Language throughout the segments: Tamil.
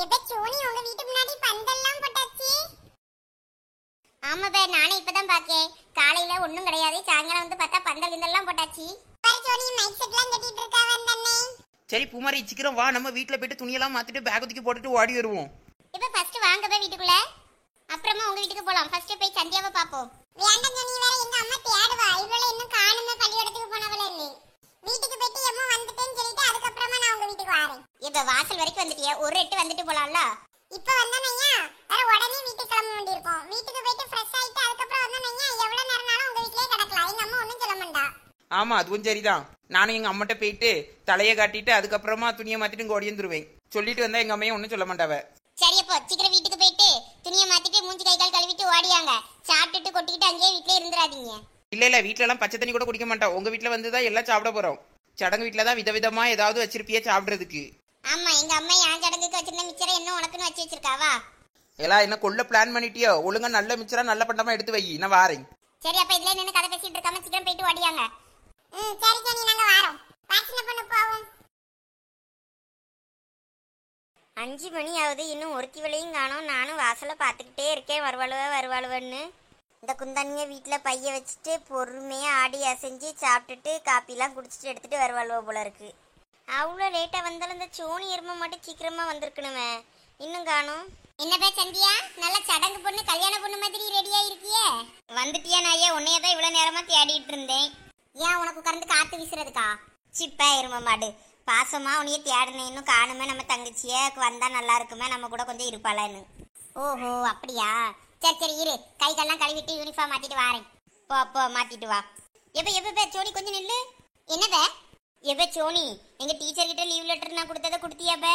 எப்ப சோனி உங்க வீட்டு முன்னாடி பந்தல்லாம் போட்டாச்சு. ஆமா பே, நானே இப்பதான் பாக்கேன். காலையில ஒண்ணும் கிடையாது, சாயங்காலம் வந்து பார்த்தா பந்தல் கிந்தல்லாம் போட்டாச்சு. பாரு சோனி, மைக் செட்லாம் கட்டிட்டு இருக்காவ அண்ணே. சரி பூமாரி, சீக்கிரம் வா, நம்ம வீட்ல போயிட்டு துணியெல்லாம் மாத்திட்டு பேக் தூக்கி போட்டுட்டு ஓடி வருவோம். இப்ப ஃபர்ஸ்ட் வாங்க பே வீட்டுக்குள்ள, அப்புறமா உங்க வீட்டுக்கு போலாம். ஃபர்ஸ்ட் போய் சந்தியாவை பாப்போம். வேண்டாம் சோனி, வேற எங்க அம்மா தேடுவா. இவள இன்னும் காணுமே, பள்ளியோடத்துக்கு போனவளன்னு. வீட்டுக்கு போயிட்டு எம்மா வந்துட்டேன்னு சொல்லிட்டு அதுக்கப்புறமா நான் உங்க வீட்டுக்கு வரேன். இப்ப வாசல் வரைக்கும் வந்துட்டியா, ஒரு எட்டு வந்துட்டு போலாம்ல. இப்ப வந்தானய்யா வேற உடனே வீட்டுக்கு கிளம்ப வேண்டியிருக்கும். வீட்டுக்கு போயிட்டு ஃப்ரெஷ் ஆயிட்டு அதுக்கப்புறம் வந்தானய்யா எவ்வளவு நேரம்னாலும் உங்க வீட்லயே கிடக்கலாம். எங்க அம்மா ஒண்ணும் சொல்ல மாட்டா. ஆமா, அதுவும் சரிதான். நானும் எங்க அம்மாட்ட போயிட்டு தலையை காட்டிட்டு அதுக்கப்புறமா துணியை மாத்திட்டு இங்க ஓடி வந்துருவேன். சொல்லிட்டு வந்தா எங்க அம்மையும் ஒன்னும் சொல்ல மாட்டாவ. சரி, அப்போ சீக்கிரம் வீட்டுக்கு போயிட்டு துணியை மாத்திட்டு மூஞ்சி கை கால் கழுவிட்டு ஓடியாங்க. சாப்பிட்டுட்டு கொட்டிக்கிட்டு அங்கேயே வீட்லயே இருந்துராதீங்க. இல்ல வீட்ல எல்லாம் பச்சை தண்ணி கூட குடிக்க மாட்டோம். உங்க வீட்ல வந்துதான் எல்லாம் சாப்பிட போறோம். சடங்கு வீட்ல தான் விதவிதமா ஏதாவது வச்சிருப்பியே சாப்பிடுறதுக்கு. ஆமா, எங்க அம்மா என் சடங்குக்கு வச்சிருந்த மிச்சரை என்ன உனக்குன்னு வச்சு வச்சிருக்காவா? எல்லாம் என்ன கொள்ள பிளான் பண்ணிட்டியோ? ஒழுங்கா நல்ல மிச்சரா நல்ல பண்டமா எடுத்து வை, நான் வாரேன். சரி, அப்ப இதுல நின்னு கதை பேசிட்டு இருக்காம சீக்கிரம் போயிட்டு ஓடியாங்க. சரி சரி, நாங்க வாரோம். வாசனை பண்ண போவோம். 5 மணி ஆகுது, இன்னும் ஒருத்தி விலையும் காணோம். நானும் வாசலை பார்த்துக்கிட்டே இருக்கேன், வருவாளுவன்னு. இந்த குந்தானிய வீட்டில் பைய வச்சுட்டு பொறுமையாக ஆடி அசைஞ்சு சாப்பிட்டுட்டு காப்பிலாம் குடிச்சிட்டு எடுத்துகிட்டு வருவாளுவ போல இருக்கு. அவ்வளோ லேட்டாக வந்தாலும் இந்த சோனி எருமை மட்டும் சீக்கிரமாக வந்திருக்கணுமே, இன்னும் காணும். என்னப்பா சந்தியா, நல்ல சடங்கு பொண்ணு கல்யாண பொண்ணு மாதிரி ரெடியாக இருக்கியே? வந்துட்டியா நாயே, உன்னையே தான் இவ்வளோ நேரமாக தேடிட்டு இருந்தேன். ஏன் உனக்கு உட்கார்ந்து காற்று வீசுறதுக்கா? சிப்பா எருமை மாடு, பாசமா உன்னையே தேடினேன், இன்னும் காணுமே. நம்ம தங்கச்சிய வந்தா நல்லா இருக்குமே, நம்ம கூட கொஞ்சம் இருப்பாளான்னு. ஓஹோ அப்படியா, சரி சரி இரு, கை கால்லாம் கழுவிட்டு யூனிஃபார்ம் மாத்திட்டு வாரேன். போ மாத்திட்டு வா. எப்ப சோனி கொஞ்சம் நில்லு. என்னப்ப எப்ப சோனி, எங்க டீச்சர் கிட்ட லீவ் லெட்டர் நான் கொடுத்ததை கொடுத்தியாப்ப?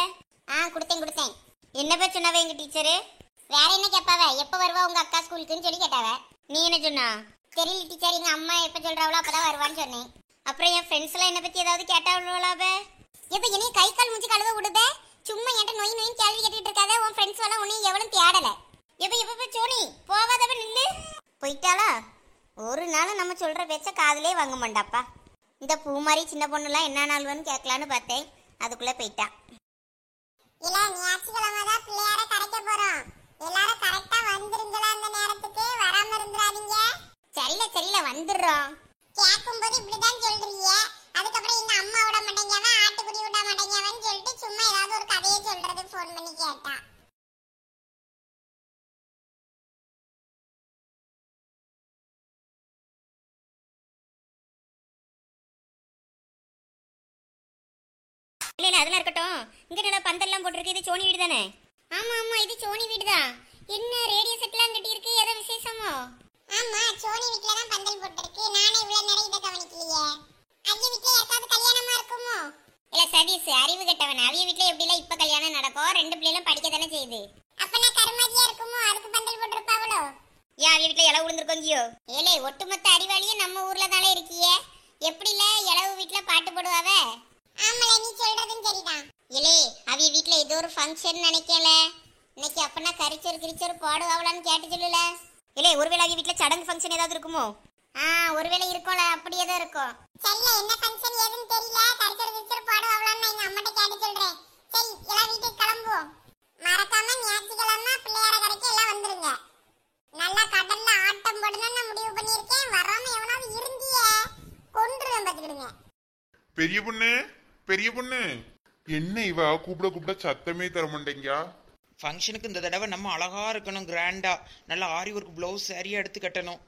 கொடுத்தேன். என்னப்ப சொன்னாவ எங்க டீச்சரு? வேற என்ன கேட்பாவ, எப்ப வருவா உங்க அக்கா ஸ்கூலுக்குன்னு சொல்லி கேட்டாவ. நீ என்ன சொன்னா? தெரியல டீச்சர், எங்க அம்மா எப்ப சொல்றாவளோ அப்பதான் வருவான்னு சொன்னேன். அப்புறம் என் ஃப்ரெண்ட்ஸ் எல்லாம் என்ன பத்தி ஏதாவது கேட்டாவளோலாவ? எப்ப என்னைய கை கால் மூஞ்சி கழுவ விடுத, சும்மா என்கிட்ட நோய் நோயின் கேள்வி கேட்டுட்டு இருக்காத. உன் ஃப்ரெண்ட்ஸ் எல்லாம் உன்னை எவ்வளவு தேடல. எப்ப சோனி போவாதவ நில்லு. போயிட்டாளா? ஒரு நாள் நம்ம சொல்ற பேச்ச காதலே வாங்க மாட்டாப்பா. இந்த பூ மாதிரி சின்ன பொண்ணுலாம் என்ன நாள்வன்னு கேட்கலான்னு பார்த்தேன், அதுக்குள்ள போயிட்டா. இல்ல, ஞாயிற்றுக்கிழமை தான் பிள்ளையார கரைக்க போறோம். எல்லாரும் கரெக்டா வந்துருங்களா? அந்த நேரத்துக்கு வராம இருந்துறாதீங்க. சரியில்ல வந்துடுறோம். கேட்கும்போது இப்படிதான் சொல்றீங்க, அதுக்கப்புறம் எங்க அம்மா விட மாட்டேங்கவ, ஆட்டுக்குடி விட மாட்டேங்கவன்னு சொல்லிட்டு சும்மா ஏதாவது ஒரு கதையை சொல்றது ஃபோன் பண்ணி கேட்டா. இல்ல அதெல்லாம் இருக்கட்டும். இங்க நல்ல பந்தல்லாம் போட்டுருக்கு, இது சோனி வீடு தானே? ஆமா இது சோனி வீடு தான். என்ன ரேடியோ செட்லாம் கட்டி இருக்கு, ஏதோ விசேஷமோ? ஆமா, சோனி வீட்ல தான் பந்தல் போட்டுருக்கு. நானே இவ்வளவு நேரம் இத கவனிக்கலையே. அங்க வீட்ல ஏதாவது கல்யாணமா இருக்குமோ? இல்ல சதீஷ், அறிவு கெட்டவன். அவிய வீட்ல எப்படிலாம் இப்ப கல்யாணம் நடக்கும்? 2 பிள்ளைகளும் படிக்க தானே செய்யுது. அப்பனா கருமாதியா இருக்குமோ, அதுக்கு பந்தல் போட்டுருப்பாவளோ? ஏன் அவிய வீட்ல இளவு விழுந்திருக்கோங்கியோ? ஏலே, ஒட்டுமொத்த அறிவாளியே நம்ம ஊர்ல தானே இருக்கியே, எப்படில இளவு வீட்ல பாட்டு போடுவாவ? ஆமால, நீ சொல்றதும் சரிதான். இலே, அவிய வீட்ல ஏதோ ஒரு ஃபங்க்ஷன் நினைக்கல. இன்னைக்கு அப்பனா கரிச்சோறு போடுவாங்களான்னு கேட்டு சொல்லல. இலே, ஒருவேளை அவிய வீட்ல சடங்கு ஃபங்க்ஷன் ஏதாவது இருக்குமோ? ஒருவேளை இருக்கும்ல, அப்படியே தான் இருக்கும். சரில, என்ன ஃபங்க்ஷன் ஏதுன்னு தெரியல. கரிச்சோறு போடுவாங்களான்னு நான் எங்க அம்மாட்ட கேட்டு சொல்றேன். சரி, எல்லாம் வீட்டுக்கு கிளம்புவோம். மறக்காம ஞாயிற்றுக்கிழமை பிள்ளையார கரைக்கு எல்லாம் வந்துருங்க. நல்லா கடல்ல ஆட்டம் போடணும்னு நான் முடிவு பண்ணியிருக்கேன். வராம எவனாவது இருந்தியே கொன்றுவேன், பாத்துக்கிடுங்க. பெரிய பொண்ணு என்ன இவ கூப்பிட சத்தமே தர மாட்டேங்க. ஃபங்க்ஷனுக்கு இந்த தடவை நம்ம அழகா இருக்கணும், கிராண்டா. நல்ல ஆரி ஒர்க் பிளவுஸ் சரியா எடுத்து கட்டணும்.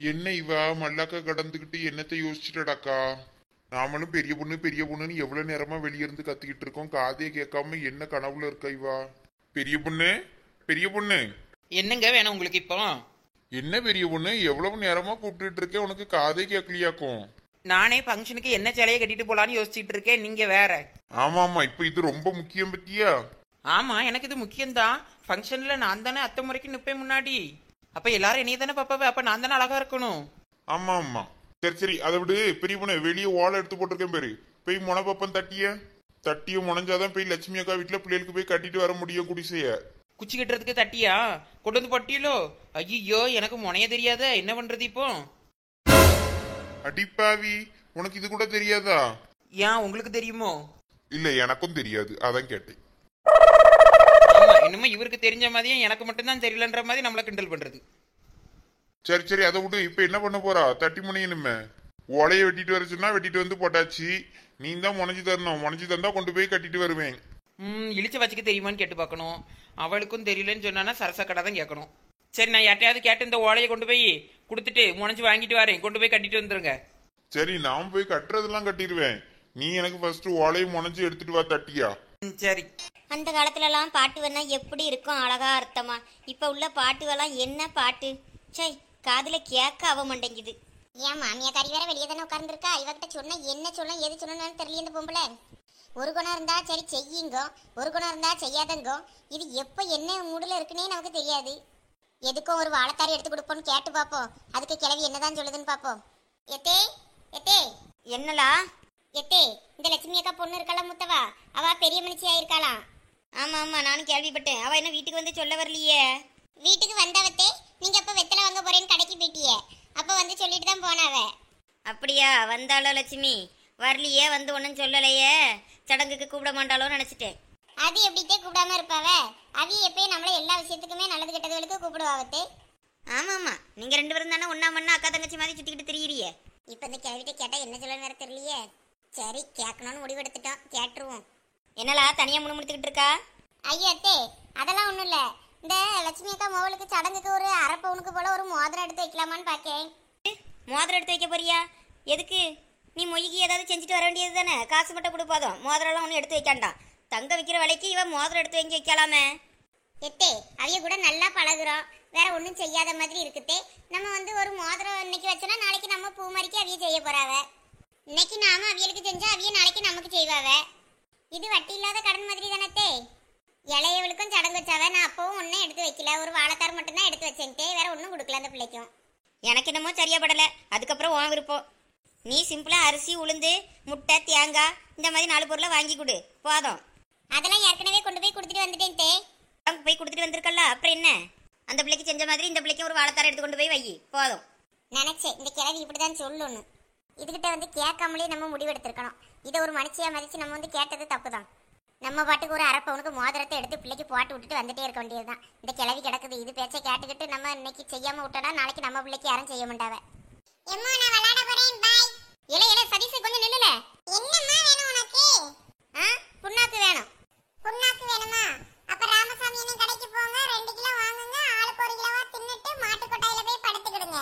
என்ன இவ மல்லாக்க கடந்துகிட்டு என்னத்தை யோசிச்சுட்டடாக்கா? நாமளும் பெரிய பொண்ணுன்னு எவ்வளவு நேரமா வெளியே இருந்து கத்திக்கிட்டு இருக்கோம், காதே கேட்காம என்ன கனவுல இருக்கா இவா? பெரிய பொண்ணு என்னங்க வேணும் உங்களுக்கு இப்போ? என்ன பெரிய பொண்ணு, எவ்வளவு நேரமா கூப்பிட்டுட்டு இருக்கேன், உனக்கு காதே கேட்கலையாக்கும்? நானே ஃபங்க்ஷனுக்கு என்ன சேலையை கட்டிட்டு போலான்னு யோசிச்சுட்டு இருக்கேன், நீங்க வேற. ஆமா இப்ப இது ரொம்ப முக்கியம் பத்தியா? ஆமா, எனக்கு இது முக்கியம்தான். ஃபங்க்ஷன்ல நான் தானே அத்தை முறைக்கு நிப்பேன் முன்னாடி. அப்ப எல்லாரும் என்னைய தானே பாப்பாவே, அப்ப நான் தானே அழகா இருக்கணும். ஆமா சரி அதை விடு. பெரிய பொண்ணு, வெளியே ஓலை எடுத்து போட்டிருக்கேன் பேரு, போய் முனை பாப்பன் தட்டிய முனைஞ்சாதான் போய் லட்சுமி அக்கா வீட்டுல பிள்ளைகளுக்கு போய் கட்டிட்டு வர முடியும் குடிசைய. குச்சி கட்டுறதுக்கு தட்டியா கொண்டு வந்து பட்டியலோ? ஐயோ, எனக்கு முனைய தெரியாத, என்ன பண்றது இப்போ? அடிப்பாவி, உனக்கு இது கூட தெரியாதா? ஏன், உங்களுக்கு தெரியுமோ? இல்ல, எனக்கும் தெரியாது, அதான் கேட்டேன். ஆமா, என்னமோ இவருக்கு தெரிஞ்ச மாதிரியும் எனக்கு மட்டும்தான் தெரியலன்ற மாதிரி நம்மள கிண்டல் பண்றது. சரி சரி, அதை விட்டு இப்ப என்ன பண்ண போறா? தட்டி முனையணுமே. ஓலையை வெட்டிட்டு வர சொன்னா வெட்டிட்டு வந்து போட்டாச்சு. நீ தான் முனைஞ்சு தரணும். முனைஞ்சு தந்தா கொண்டு போய் கட்டிட்டு வருவேன். இழிச்ச வச்சுக்க தெரியுமான்னு கேட்டு பார்க்கணும். அவளுக்கும் தெரியலன்னு சொன்னானா சரசக்கடை தான் கேட்கணும். சரி, நான் யார்ட்டையாவது கேட்டு இந்த ஓலையை கொண்டு போய் கொடுத்துட்டு முனைஞ்சு வாங்கிட்டு வரேன். கொண்டு போய் கட்டிட்டு வந்துருங்க. சரி, நான் போய் கட்டுறதெல்லாம் கட்டிடுவேன். நீ எனக்கு ஃபர்ஸ்ட் ஓலையை முனைஞ்சு எடுத்துட்டு வா தட்டியா. சரி. அந்த காலத்துலலாம் பாட்டு வேணா எப்படி இருக்கும் அழகா அர்த்தமா. இப்போ உள்ள பாட்டுவெல்லாம் என்ன பாட்டு, சை காதுல கேட்க ஆக மாட்டேங்குது. ஏன் மாமியாக்காரி வேற வெளியே தானே உட்கார்ந்துருக்கா, இவகிட்ட சொன்னா என்ன சொல்ல எது சொல்லணும்னு தெரியல. இந்த பொம்பளை ஒரு குணம் இருந்தா சரி செய்யுங்கோ, ஒரு குணம் இருந்தா செய்யாதங்கோ. இது எப்போ என்ன மூடுல இருக்குன்னே நமக்கு தெரியாது. எதுக்கும் ஒரு வாழைத்தாரி எடுத்து கொடுப்போம்னு கேட்டு பார்ப்போம். அதுக்கு கிளவி என்னதான் சொல்லுதுன்னு பார்ப்போம். எத்தே எத்தே என்னலா எத்தே, இந்த லட்சுமி அக்கா பொண்ணு இருக்காளா முத்தவா, அவ பெரிய மனுஷி ஆயிருக்காளாம். ஆமா ஆமா, நானும் கேள்விப்பட்டேன். அவ என்ன வீட்டுக்கு வந்து சொல்ல வரலையே. வீட்டுக்கு வந்தவத்தே, நீங்க அப்ப வெத்தலை வாங்க போறேன்னு கடைக்கு போயிட்டியே, அப்ப வந்து சொல்லிட்டு தான் போனாவ. அப்படியா, வந்தாளோ லட்சுமி? வரலையே, வந்து ஒன்னும் சொல்லலையே, சடங்குக்கு கூப்பிட மாட்டாளோன்னு நினைச்சிட்டேன். அது எப்படித்தே கூப்பிடாம இருப்பாவ? அவி எப்பயும் நம்மள எல்லா விஷயத்துக்குமே நல்லது கெட்டதுகளுக்கு கூப்பிடுவாவத்தே. ஆமா ஆமா, நீங்க ரெண்டு பேரும் தானே ஒன்னா மண்ணா அக்கா தங்கச்சி மாதிரி சுத்திக்கிட்டு திரியிறியே. இப்ப இந்த கேள்விட்ட கேட்டா என்ன சொல்ல வேற தெரியலையே. சரி, கேட்கணும்னு முடிவெடுத்துட்டோம், கேட்டுருவோம். என்னலா தனியா முணுமுணுத்துக்கிட்டு இருக்கா? ஐயோ அத்தே, அதெல்லாம் ஒண்ணும் இல்ல. இந்த லட்சுமி அக்கா மோவலுக்கு சடங்குக்கு ஒரு அரை பவுனுக்கு போல ஒரு மோதிரம் எடுத்து வைக்கலாமான்னு பாக்கேன். மோதிரம் எடுத்து வைக்க போறியா? எதுக்கு? நீ மொய்க்கு ஏதாவது செஞ்சுட்டு வர வேண்டியது தானே. காசு மட்டும் கொடுப்பாதும், மோதிரம்லாம் ஒன்றும் எடுத்து வைக்காண்டாம். தங்க வைக்கிற விலைக்கு இவன் மோதிரம் எடுத்து வாங்கி வைக்கலாமே. எத்தே, அவைய கூட நல்லா பழகுறோம், வேற ஒன்றும் செய்யாத மாதிரி இருக்குத்தே. நம்ம வந்து ஒரு மோதிரம் இன்னைக்கு வச்சோன்னா நாளைக்கு நம்ம பூ மாதிரிக்கு அவிய செய்ய போறாவ. இன்னைக்கு நாம அவியலுக்கு செஞ்சா அவிய நாளைக்கு நமக்கு செய்வாவ. இது வட்டி இல்லாத கடன் மாதிரி தானத்தே. இளையவளுக்கும் சடங்கு வச்சாவ, நான் அப்பவும் ஒன்றும் எடுத்து வைக்கல, ஒரு வாழைத்தார் மட்டும்தான் எடுத்து வச்சேன்ட்டே, வேற ஒன்றும் கொடுக்கல அந்த பிள்ளைக்கும். எனக்கு என்னமோ சரியா படலை. அதுக்கப்புறம் உன் விருப்பம். நீ சிம்பிளா அரிசி உளுந்து முட்டை தேங்காய் இந்த மாதிரி 4 பொருளை வாங்கி கொடு போதும். அதெல்லாம் ஏற்கனவே கொண்டு போய் கொடுத்துட்டு வந்துட்டேன் தே. அவங்க போய் கொடுத்துட்டு வந்திருக்கல, அப்புறம் என்ன? அந்த பிள்ளைக்கு செஞ்ச மாதிரி இந்த பிள்ளைக்கு ஒரு வாழைத்தாரை எடுத்து கொண்டு போய் வை போதும். நினைச்சேன் இந்த கிழவி இப்படிதான் சொல்லணும். இதுகிட்ட வந்து கேட்காமலே நம்ம முடிவெடுத்திருக்கணும். இதை ஒரு மனுஷியா மதிச்சு நம்ம வந்து கேட்டது தப்பு தான். நம்ம பாட்டுக்கு ஒரு அரை பவுனுக்கு மோதிரத்தை எடுத்து பிள்ளைக்கு போட்டு விட்டுட்டு வந்துட்டே இருக்க வேண்டியதுதான். இந்த கிழவி கிடக்குது, இது பேச்சை கேட்டுக்கிட்டு நம்ம இன்னைக்கு செய்யாம விட்டோம்னா நாளைக்கு நம்ம பிள்ளைக்கு யாரும் செய்ய மாட்டாவ. எம்மா, நான் விளையாட போறேன், பாய். இல சதீஷ், கொஞ்சம் நில்லுல. என்னம்மா வேணும் உனக்கு? புண்ணாக்கு வேணும். புண்ணாக்கு வேணுமா? அப்ப ராமசாமி என்ன கடைக்கு போங்க, 2 கிலோ வாங்குங்க, ஆளுக்கு 1 கிலோவா தின்னுட்டு மாட்டு கொட்டாயில போய் படுத்துக்கிடுங்க.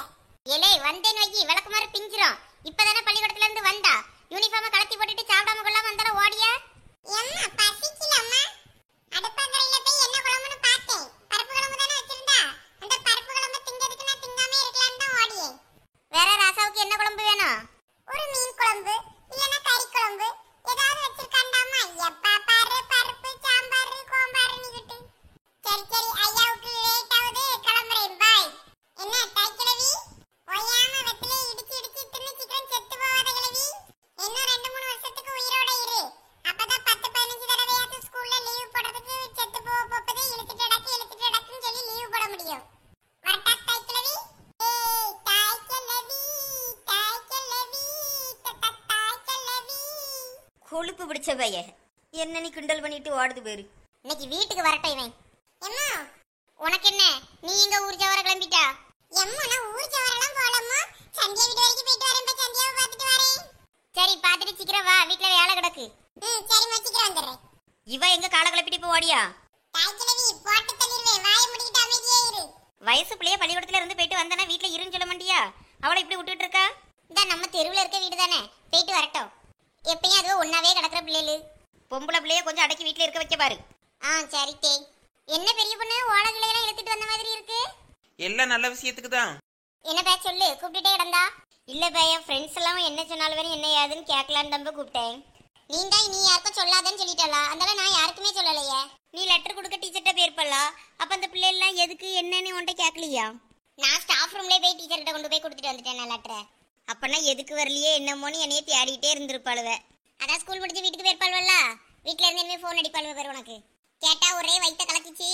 இலே வந்தேன் வைக்கி, விளக்குமாறு பிஞ்சிரும். இப்பதானே பள்ளிக்கூடத்துல இருந்து வந்தா, யூனிஃபார்மை கலத்தி போட்டுட்டு சாப்பிடாம கொள்ளாம வந்தால ஓடியா? எம்மா பசிக்கலம்மா. அடுப்பங்கரையில போய் என்ன குழம்புன்னு பார்த்தேன். பருப்பு குழம்பு தானே வச்சிருந்தா, அந்த பருப்பு குழம்பு திங்கிறதுக்கு நான் திங்காம இருக்கலாம்னு தான் ஓடியே. வேற ராசாவுக்கு என்ன குழம்பு வேணும்? ஒரு மீன் குழம்பு இல்லனா கறி குழம்பு ஏதாவது வச்சிருக்காண்டாமா. எப்பா பாரு பருப்பு சாம்பார் கோம்பார் நிக்கிட்டு. சரி சரி, ஐயாவுக்கு லேட் ஆகுது, கிளம்புறேன், பாய். என்ன தைக்கிழவி, ஒய்யாம வெத்திலே இடிச்சு இடிச்சு தின்னு சீக்கிரம் செத்து போவாத கிழவி. இன்னும் 2-3 வருஷத்துக்கு உயிரோட இரு. அப்பதான் 10-15 தடவையாவது ஸ்கூல்ல லீவ் போடுறதுக்கு செத்து போப்பதே இழுத்துட்டு அடக்குன்னு சொல்லி லீவ் போட முடியும். வரட்டா தைக்கிழவி? ஏய் தைக்கிழவி, தைக்கிழவி, தைக்கிழவி. கொழுப்பு பிடிச்ச பைய என்ன நீ கிண்டல் பண்ணிட்டு ஓடுது பேரு. இன்னைக்கு வீட்டுக்கு வரட்டும் இவன். எம்மா உனக்கு என்ன, நீ எங்க ஊர் ஜவர கிளம்பிட்டா? எம்மா நான் ஊர் ஜவரெல்லாம் போலம்மா, சந்தியா வீட்டு வரைக்கும் போயிட்டு வரேன், சந்தியாவை பார்த்துட்டு வரேன். சரி, பார்த்துட்டு சீக்கிரம் வா, வீட்டுல வேலை கிடக்கு. சரிம்மா, சீக்கிரம் வந்துடுறேன். இவ எங்க காலை கிளப்பிட்டு இப்போ ஓடியா? தாய்க்கிழவி போட்டு தள்ளிடுவேன், வாயை முடிக்கிட்டு அமைதியே இரு. வயசு பிள்ளைய பள்ளிக்கூடத்துல இருந்து போயிட்டு வந்தானே வீட்டுல இருன்னு சொல்ல மாட்டியா? அவளை இப்படி விட்டுட்டு இருக்கா? இந்த நம்ம தெருவில் இருக்க வீடு தானே, போயிட்டு வரட்டும். எப்பயும் அதுவும் ஒன்னாவே கிடக்குற பிள்ளைகளு. பொம்பளை பிள்ளைய கொஞ்சம் அடக்கி வீட்டுல இருக்க வைக்க பாரு. சரி தே. என்ன பெரிய பொண்ணு ஓலகிளையெல்லாம் இழுத்துட்டு வந்த மாதிரி இருக்கு? எல்லாம் நல்ல விஷயத்துக்கு தான். என்ன பே சொல்லு, கூப்பிட்டுட்டே கிடந்தா? இல்ல பே, என் ஃப்ரெண்ட்ஸ் எல்லாம் என்ன சொன்னாலும் வேணும் என்ன ஏதுன்னு கேட்கலான்னு தம்ப கூப்பிட்டேன். நீ யாருக்கும் சொல்லாதன்னு சொல்லிட்டாளா? அதனால நான் யாருக்குமே சொல்லலையே. நீ லெட்டர் கொடுக்க டீச்சர்கிட்ட போயிருப்பல்லா, அப்ப அந்த பிள்ளை எல்லாம் எதுக்கு என்னன்னு உன்கிட்ட கேட்கலையா? நான் ஸ்டாஃப் ரூம்லேயே போய் டீச்சர்கிட்ட கொண்டு போய் கொடுத்துட்டு வந்துட்டேன் லெட்டரை. அப்பனா எதுக்கு வரலையே என்னமோன்னு என்னையே தேடிட்டே இருந்திருப்பாளுவ. அதான் ஸ்கூல் முடிஞ்சு வீட்டுக்கு போயிருப்பாள்வல்ல, வீட்டுல இருந்து இனிமே ஃபோன் அடிப்பாளுவ பேர் உனக்கு. கேட்டா ஒரே வயிற்ற கலக்கிச்சு,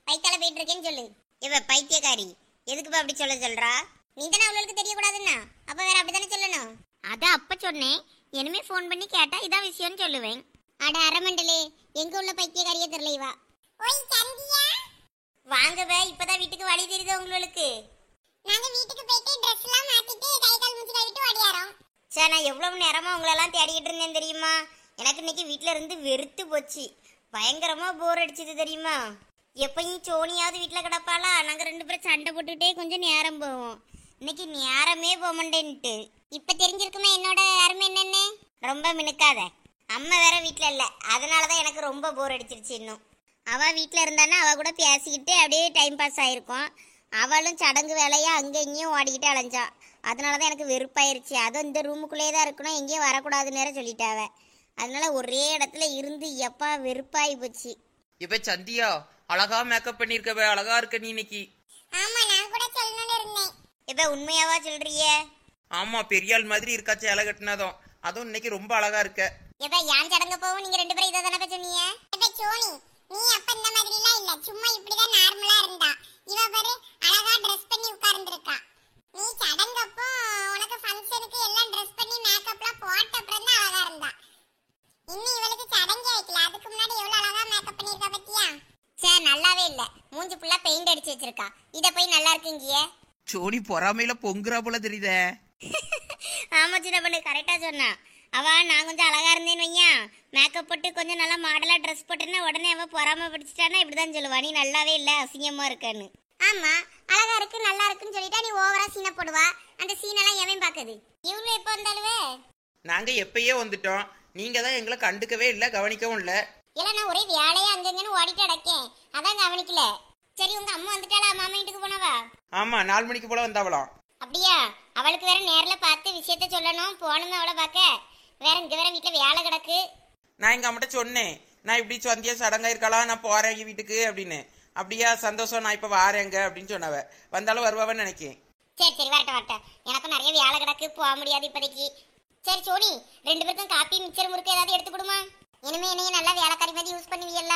வயிற்றால போயிட்டு இருக்கேன்னு சொல்லு. இவ பைத்தியக்காரி, எதுக்குப்பா அப்படி சொல்றா? நீ தானே அவளுக்கு தெரியக்கூடாதுன்னா, அப்ப வேற அப்படித்தானே சொல்லணும். அதான் அப்ப சொன்னேன், இனிமே ஃபோன் பண்ணி கேட்டா இதான் விஷயம்னு சொல்லுவேன். அட அரமண்டலே, எங்க உள்ள பைத்தியக்காரியே தெரியல இவா. ஓய் சந்தியா, இப்பதான் வீட்டுக்கு வழி தெரியுது உங்களுக்கு? நாங்க வீட்டுக்கு போயிட்டு Dress எல்லாம் மாத்திட்டு கை கால் மூஞ்சி கழுவிட்டு ஓடியாரோம். சே, நான் எவ்வளவு நேரமா உங்களெல்லாம் தேடிக்கிட்டு இருந்தேன் தெரியுமா? எனக்கு இன்னைக்கு வீட்ல இருந்து வெறுத்து போச்சு. பயங்கரமா போர் அடிச்சது தெரியுமா? எப்பயும் சோனியாவது வீட்டுல கிடப்பாளா, நாங்க 2 பேரும் சண்டை போட்டுக்கிட்டே கொஞ்சம் நேரம் போவோம். இன்னைக்கு நேரமே போக மாட்டேன்ட்டு. இப்ப தெரிஞ்சிருக்குமே என்னோட அருமை என்னன்னு. ரொம்ப மினுக்காத. அம்மா வேற வீட்ல இல்ல, அதனாலதான் எனக்கு ரொம்ப போர் அடிச்சிருச்சு. இன்னும் அவ வீட்ல இருந்தானா அவ கூட பேசிக்கிட்டு அப்படியே டைம் பாஸ் ஆயிருக்கும். அவளும் சடங்கு வேலையா அங்கே இங்கேயும் ஓடிக்கிட்டு அலைஞ்சா. அதனாலதான் எனக்கு வெறுப்பாயிருச்சு. அதுவும் இந்த ரூமுக்குள்ளேயே தான் இருக்கணும், எங்கேயும் வரக்கூடாதுன்னு நேரம் சொல்லிட்டாவ. அதனால ஒரே இடத்துல இருந்து எப்பா வெறுப்பாயி போச்சு. இப்ப சந்தியா அழகா மேக்கப் பண்ணிருக்கவே, அழகா இருக்க நீ இன்னைக்கு. ஆமா, நான் கூட சொல்லணும்னு இருந்தேன். இப்ப உண்மையாவா சொல்றியே? ஆமா, பெரியாள் மாதிரி இருக்கா சேலை கட்டினதும். அதுவும் இன்னைக்கு ரொம்ப அழகா இருக்க. எப்ப யான் சடங்கு போவும் நீங்க 2 பேரும் இதை தானே சொன்னீங்க? எப்ப சோனி, நீ அப்ப இந்த மாதிரி எல்லாம் இல்ல, சும்மா இப்படிதான் நார்மலா இருந்தா. இவ பாரு அழகா ட்ரெஸ் பண்ணி உட்கார்ந்திருக்கா. நீ சடங்கப்போ உனக்கு ஃபங்க்ஷனுக்கு எல்லாம் ட்ரெஸ் பண்ணி மேக்கப்லாம் போட்ட அப்புறம் தான் அழகா இருந்தா. இன்னும் இவளுக்கு சடங்கே வைக்கல, அதுக்கு முன்னாடி எவ்வளவு அழகா மேக்கப் பண்ணிருக்கா பத்தியா? சே, நல்லாவே இல்ல. மூஞ்சி ஃபுல்லா பெயிண்ட் அடிச்சு வச்சிருக்கா. இத போய் நல்லா இருக்குங்கியே. சோனி பொறாமையில பொங்குறா போல தெரியுதே. ஆமா சின்ன பொண்ணு, கரெக்டா சொன்னா. அவ நான் கொஞ்சம் அழகா இருந்தேன்னு வையா, மேக்கப் போட்டு கொஞ்சம் நல்லா மாடலா ட்ரெஸ் போட்டேன்னா உடனே அவ பொறாம பிடிச்சிட்டானா இப்படிதான் சொல்லுவா, நீ நல்லாவே இல்ல, அசிங்கமா இருக்கன்னு. ஆமா, அழகா இருக்கு நல்லா இருக்குன்னு சொல்லிட்டா நீ ஓவரா சீனை போடுவா. அந்த சீனெல்லாம் எவன் பாக்குது? இவ்வளவு எப்ப வந்தாலுவே நாங்க எப்பயே வந்துட்டோம், நீங்க தான் எங்களை கண்டுக்கவே இல்ல, கவனிக்கவும் இல்ல. இல்ல, நான் ஒரே வேலையா அங்கங்கன்னு ஓடிட்டு அடக்கேன், அதான் கவனிக்கல. சரி, உங்க அம்மா வந்துட்டாளா? மாமா வீட்டுக்கு போனவா? ஆமா, 4 மணிக்கு போல வந்தாவலாம். அப்படியா? அவளுக்கு வேற நேர்ல பார்த்து விஷயத்த சொல்லணும், போகணும் அவளை பார்க்க. வேற இங்க வேற வீட்டுல வேலை கிடக்கு. நான் எங்க அம்மிட்ட சொன்னேன், நான் இப்படி சந்தியா சடங்கா இருக்கலாம், நான் போறேன் வீட்டுக்கு அப்படின்னு. அப்படியா, சந்தோஷம், நான் இப்ப வாரேங்க அப்படின்னு சொன்னவ. வந்தாலும் வருவாவன்னு நினைக்கேன். சரி சரி, வரட்டும். எனக்கும் நிறைய வேலை கிடக்கு, போக முடியாது இப்போதைக்கு. சரி சோனி, 2 பேருக்கும் காப்பி மிச்சர் முறுக்கு ஏதாவது எடுத்து கொடுமா. இனிமே என்னைய நல்லா வேலைக்காரி மாதிரி யூஸ் பண்ணுவீல்ல?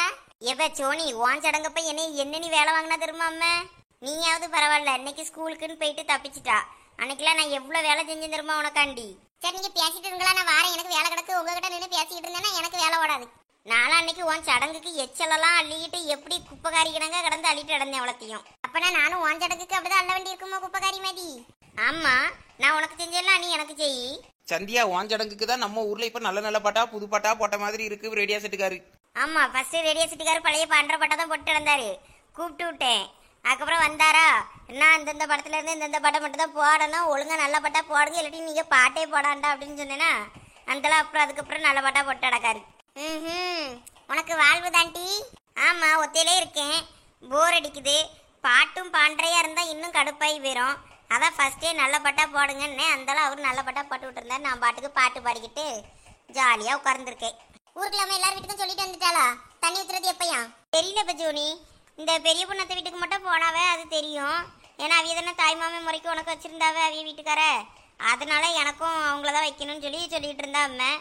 எப்ப சோனி, உன் சடங்கப்ப என்ன நீ வேலை வாங்கினா தெரியுமா? அம்மா நீயாவது பரவாயில்ல, இன்னைக்கு ஸ்கூலுக்குன்னு போயிட்டு தப்பிச்சிட்டா. அன்னைக்கெல்லாம் நான் எவ்வளவு வேலை செஞ்சேன் தெரியுமா உனக்காண்டி. சரி, நீங்க பேசிட்டு இருங்களா, நான் வாரேன். எனக்கு வேலை கிடக்கு. உங்ககிட்ட நின்று பேசிக்கிட்டு இருந்தேன்னா எனக்கு வேலை ஓடாது. நானும் அன்னைக்கு உன் சடங்குக்கு எச்சலெல்லாம் அள்ளிக்கிட்டு எப்படி குப்பைக்காரி கிடங்க கடந்து அள்ளிட்டு நடந்தேன் அவ்வளத்தையும். அப்பனா நானும் உன் சடங்குக்கு அப்படிதான் அள்ள வேண்டி இருக்குமோ குப்பைக்காரி மாதிரி? ஆமா, நான் உனக்கு செஞ்சேன்ல, நீ எனக்கு செய். சந்தியா, உன் சடங்குக்கு தான் நம்ம ஊர்ல இப்ப நல்ல நல்ல பாட்டா புது பாட்டா போட்ட மாதிரி இருக்கு ரேடியா செட்டுக்காரு. ஆமா, ஃபர்ஸ்ட் ரேடியோ சிட்டிக்காரு பழைய பண்ற பட்டை தான் போட்டு நடந்தாரு. கூப்பிட்டு விட்டேன். அதுக்கப்புறம் வந்தாரா, என்ன இந்தந்த படத்துல இருந்து இந்தந்த படம் மட்டும் தான் போடணும், ஒழுங்கா நல்ல பாட்டா போடுங்க, இல்லாட்டி நீங்க பாட்டே போடாண்டா அப்படின்னு சொன்னேன்னா அந்தலாம் அப்புறம் அதுக்கப்புறம் நல்ல பாட்டா போட்டு நடக்காரு. உனக்கு வாழ்வு தாண்டி? ஆமா, ஒத்தையிலே இருக்கேன், போர் அடிக்குது. பாட்டும் பாண்டையா இருந்தா இன்னும் கடுப்பாகி போயிடும். அதான் ஃபர்ஸ்டே நல்ல பாட்டா போடுங்கன்னு அந்தளவு அவரு நல்ல பாட்டா போட்டு விட்டுருந்தாரு. நான் பாட்டுக்கு பாட்டு பாடிக்கிட்டு ஜாலியா உட்கார்ந்துருக்கேன். ஊருக்குள்ள எல்லாரும் வீட்டுக்கும் சொல்லிட்டு வந்துட்டாளா? தண்ணி ஊத்துறது எப்பயா? தெரியல பஜோனி, இந்த பெரிய பொண்ணத்தை வீட்டுக்கு மட்டும் போனாவே அது தெரியும். ஏன்னா அவிய தானே தாய்மாமே முறைக்கு உனக்கு வச்சிருந்தாவே அவிய வீட்டுக்கார. அதனால எனக்கும் அவங்களதான் வைக்கணும்னு சொல்லிட்டு இருந்தா அம்மா.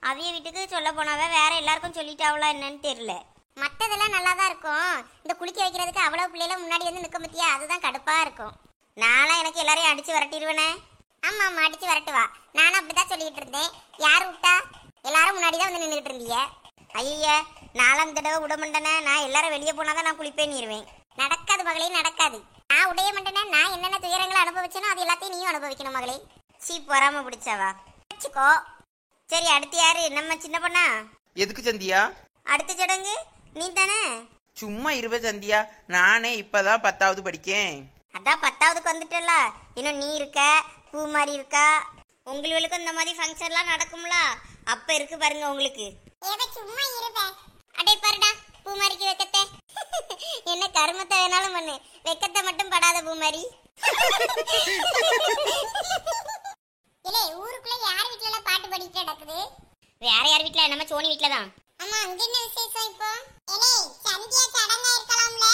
அவிய வீட்டுக்கு சொல்ல போனாவே வேற எல்லாருக்கும் சொல்லிட்டாவளா என்னன்னு தெரியல. மற்றதெல்லாம் நல்லா தான் இருக்கும். இந்த குளிக்க வைக்கிறதுக்கு அவ்வளவு பிள்ளைல முன்னாடி வந்து நிற்க பத்தியா, அதுதான் கடுப்பா இருக்கும். நானும் எனக்கு எல்லாரையும் அடிச்சு வரட்டிடுவேனே. ஆமா ஆமா, அடிச்சு வரட்டுவா. நானும் அப்படிதான் சொல்லிட்டு இருந்தேன். யாரு விட்டா? எல்லாரும் முன்னாடிதான் வந்து நின்றுட்டு இருந்தீங்க. ஐய, 4 தடவை விட மாட்டேனே. நான் எல்லாரும் வெளியே போனாதான் நான் குளிப்பேன்னிடுவேன். நடக்காது மகளே, நடக்காது. நான் உடைய மாட்டேனே. நான் என்னென்ன துயரங்களை அனுபவிச்சேனோ அது எல்லாத்தையும் நீயும் அனுபவிக்கணும் மகளே. சீ, பொறாம பிடிச்சவா. வச்சுக்கோ. சரி, அடுத்து யாரு? நம்ம சின்ன பொண்ணா? எதுக்கு சந்தியா? அடுத்த சடங்கு நீ தானே? சும்மா இருவே சந்தியா, நானே இப்பதான் 10வது படிக்கேன். அதான் 10வதுக்கு வந்துட்டல. இன்னும் நீ இருக்க, பூ மாதிரி இருக்கா. உங்களுக்கு இந்த மாதிரி ஃபங்க்ஷன்லாம் நடக்கும்ல, அப்ப இருக்கு பாருங்க உங்களுக்கு. சும்மா இருப்ப. அடே பாருடா, பூமாரிக்கு வெக்கத்தை. என்ன கருமத்தை வேணாலும் பண்ணு, வெக்கத்தை மட்டும் படாத பூமாரி. இல்ல, ஊருக்குள்ள யார் வீட்டுல எல்லாம் பாட்டு படிக்க நடக்குது? வேற யார் வீட்டுல? நம்ம சோனி வீட்டுல தான். ஆமா, அங்க என்ன விசேஷம் இப்போ? ஏலே, சந்தியா சடங்கா இருக்கலாம்ல,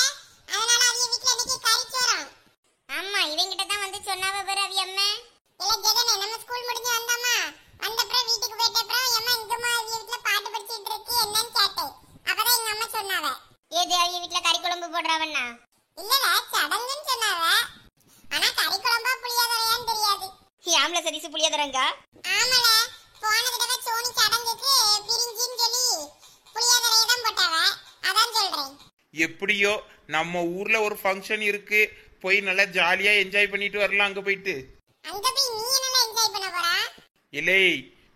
அதனால அவிய வீட்டுல இன்னைக்கு கறிச்சோறாம். ஆமா, இவங்கிட்ட தான் வந்து சொன்னாவ பாரு அவி அம்மா. இல்ல ஜெகனே, நம்ம ஸ்கூல் முடிஞ்சு வந்தாமா, வந்தப்புறம் வீட்டுக்கு போயிட்ட அப்புறம் அம்மா இங்கம்மா அவிய வீட்டுல பாட்டு படிச்சிட்டு இருக்கு என்னன்னு கேட்டேன். அப்பதான் எங்க அம்மா சொன்னாவ. ஏது அவி வீட்டுல கறி குழம்பு போடுறாவண்ணா? இல்லல, சடங்குன்னு சொன்னாவ. ஆனா கறி குழம்பா புளியாதரையான்னு தெரியாது. ஆம்பளை சரிசு புளியாதரங்கா? ஆமால, போன தடவை சோனி சடங்குக்கு பிரிஞ்சின்னு சொல்லி புளியாதரையை தான் போட்டாவ, அதான் சொல்றேன். எப்படியோ நம்ம ஊர்ல ஒரு ஃபங்க்ஷன் இருக்கு, போய் நல்லா ஜாலியா என்ஜாய் பண்ணிட்டு வரலாம். அங்க போயிட்டு அங்க போய் நீ என்ன என்ஜாய் பண்ண போறா? இல்லை,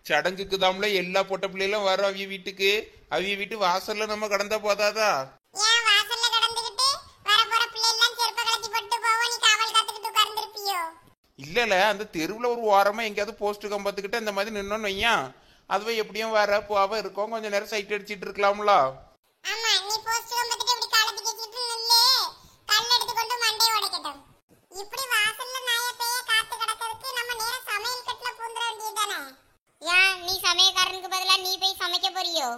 சடங்குக்கு தாம்ல எல்லா பொட்ட பிள்ளைகளும் வரும் அவிய வீட்டுக்கு. அவிய வீட்டு வாசல்ல நம்ம கடந்தா போதாதா? ஏன் வாசல்ல கடந்துகிட்டு வர போற பிள்ளை எல்லாம் செருப்ப கழட்டி போட்டு போவோ, நீ காவல் காத்துக்கிட்டு உட்கார்ந்திருப்பியோ? இல்லல, அந்த தெருவுல ஒரு ஓரமா எங்கேயாவது போஸ்ட் கம்பத்துக்கிட்ட இந்த மாதிரி நின்னோன்னு வையான், அதுவே எப்படியும் வர போவ இருக்கும், கொஞ்ச நேரம் சைட் அடிச்சிட்டு இருக்கலாம்ல. ஆமா, நீ போஸ்ட் கம்பத்துட்டு இப்படி காலத்து கேச்சிட்டு நில்லே, கல் எடுத்து கொண்டு மண்டையை உடைக்கட்டும். இப்படி வாசல்ல நாய பேய காத்து கிடக்கிறதுக்கு நம்ம நேரா சமையல் கட்டுல பூந்துற வேண்டியதுதானே? ஏன் நீ சமயக்காரனுக்கு பதிலா நீ போய் சமைக்க போறியோ?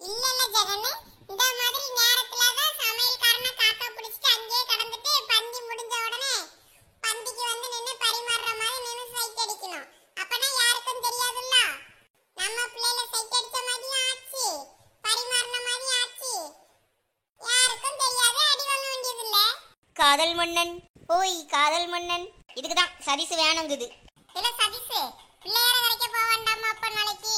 இல்ல இல்ல ஜெகன், இந்த மாதிரி நேரத்துல தான் சமையல்காரனை காக்கா பிடிச்சிட்டு அங்கேயே கடந்துட்டு பந்தி முடிஞ்ச உடனே பந்திக்கு வந்து நின்னு பரிமாறுற மாதிரி நின்னு சைட் அடிக்கணும். அப்பனா யாருக்கும் தெரியாதுல்ல. நம்ம பிள்ளைல சைட் அடிச்ச மாதிரியும் ஆச்சு, பரிமாறின மாதிரியும் ஆச்சு, யாருக்கும் தெரியாது, அடி வாங்க வேண்டியதில்ல. காதல் மன்னன் ஓய் காதல் மன்னன், இதுக்குதான் சரிசு வேணுங்குது. இல்ல சதீஷ், பிள்ளையார கரைக்க போக வேண்டாமா அப்ப நாளைக்கு?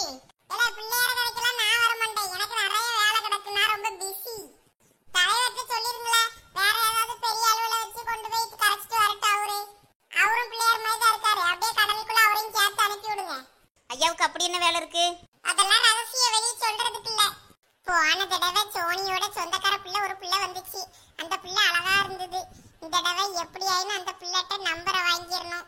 இல்ல பிள்ளையார கரைக்கலாம் நான் வர மாட்டேன், எனக்கு நிறைய வேலை கிடக்கு, நான் ரொம்ப பிஸி. தலைவர்கிட்ட சொல்லிருங்களே, வேற ஏதாவது பெரிய அளவுல வச்சு கொண்டு போய் கரைச்சிட்டு வரட்டும். அவரும் பிள்ளையார் மாதிரி தான் இருக்காரு, அப்படியே கடலுக்குள்ள அவரையும் சேர்த்து அனுப்பி விடுங்க. ஐயாவுக்கு அப்படி என்ன வேலை இருக்கு? அதெல்லாம் ரகசிய வெளியே சொல்றதுக்கு இல்ல. போன தடவை சோனியோட சொந்தக்கார பிள்ளை ஒரு பிள்ளை வந்துச்சு, அந்த பிள்ளை அழகா இருந்தது. இந்த தடவை எப்படி ஆயினும் அந்த பிள்ளைகிட்ட நம்பரை வாங்கிடணும்.